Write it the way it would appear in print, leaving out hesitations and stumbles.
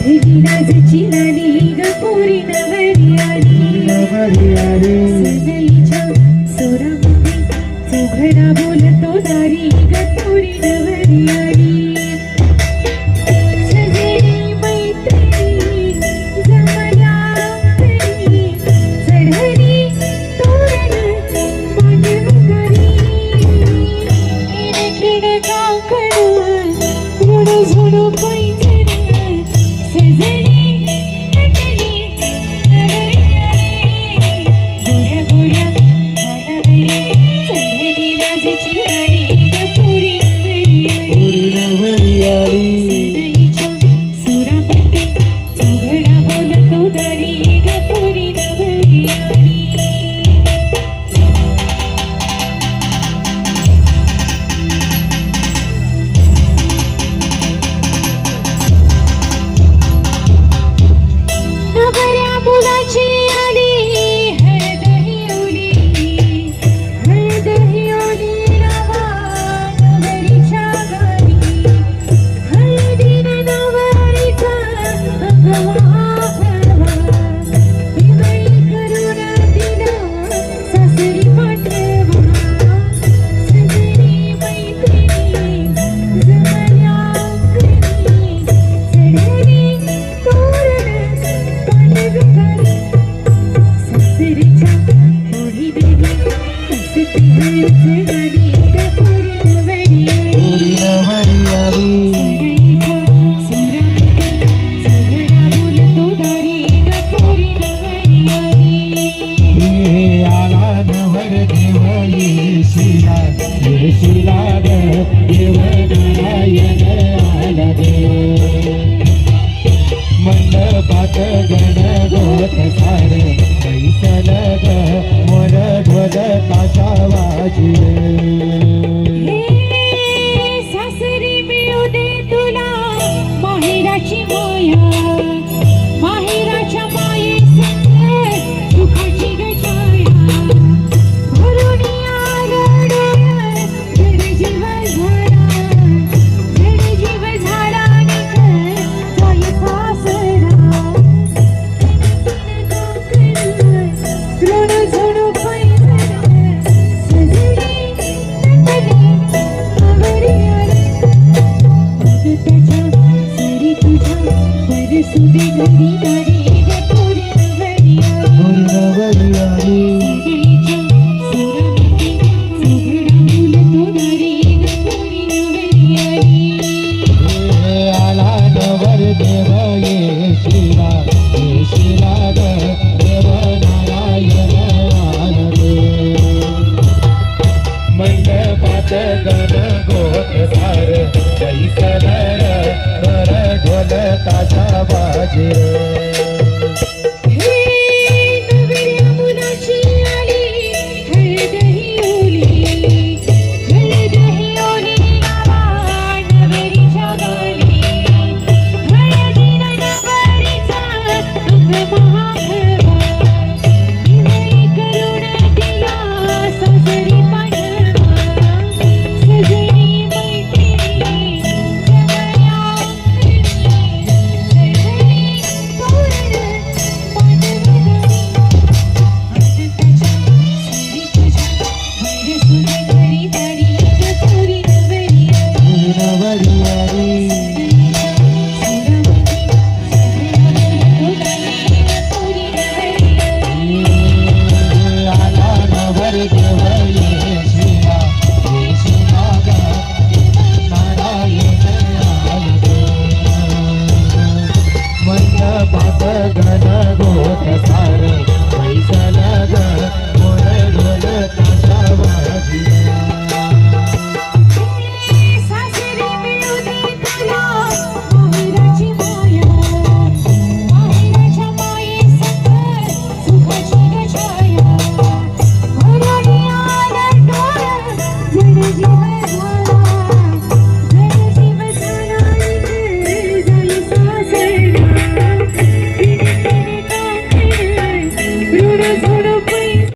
लाजची नानी ग पोरी नवरी आली सनईच्या सोरामध्ये चोघडा बोलतो दारी ग पोरी नवरी आली सजनी मैत्रिणी जमल्या घरी चढली तोरण मांडवकरी खेड काकड ऋण झुणू पैंजण सजनी सासरी मिळू दे तुला माहेराची माया माहेराच्या माये सुखाची गछाया भरून जड जीव झाडा जाय सासरा ऋण झुणू सुदे घरी दारी ग पोरी नवरी आली चोघडा बोलतो दारी ग पोरी नवरी आली आला नवर देव येशिला ग देव नारायण मंडपात गण गोत सार जैसलर ढोल ताशा बाजे ऋण झुणू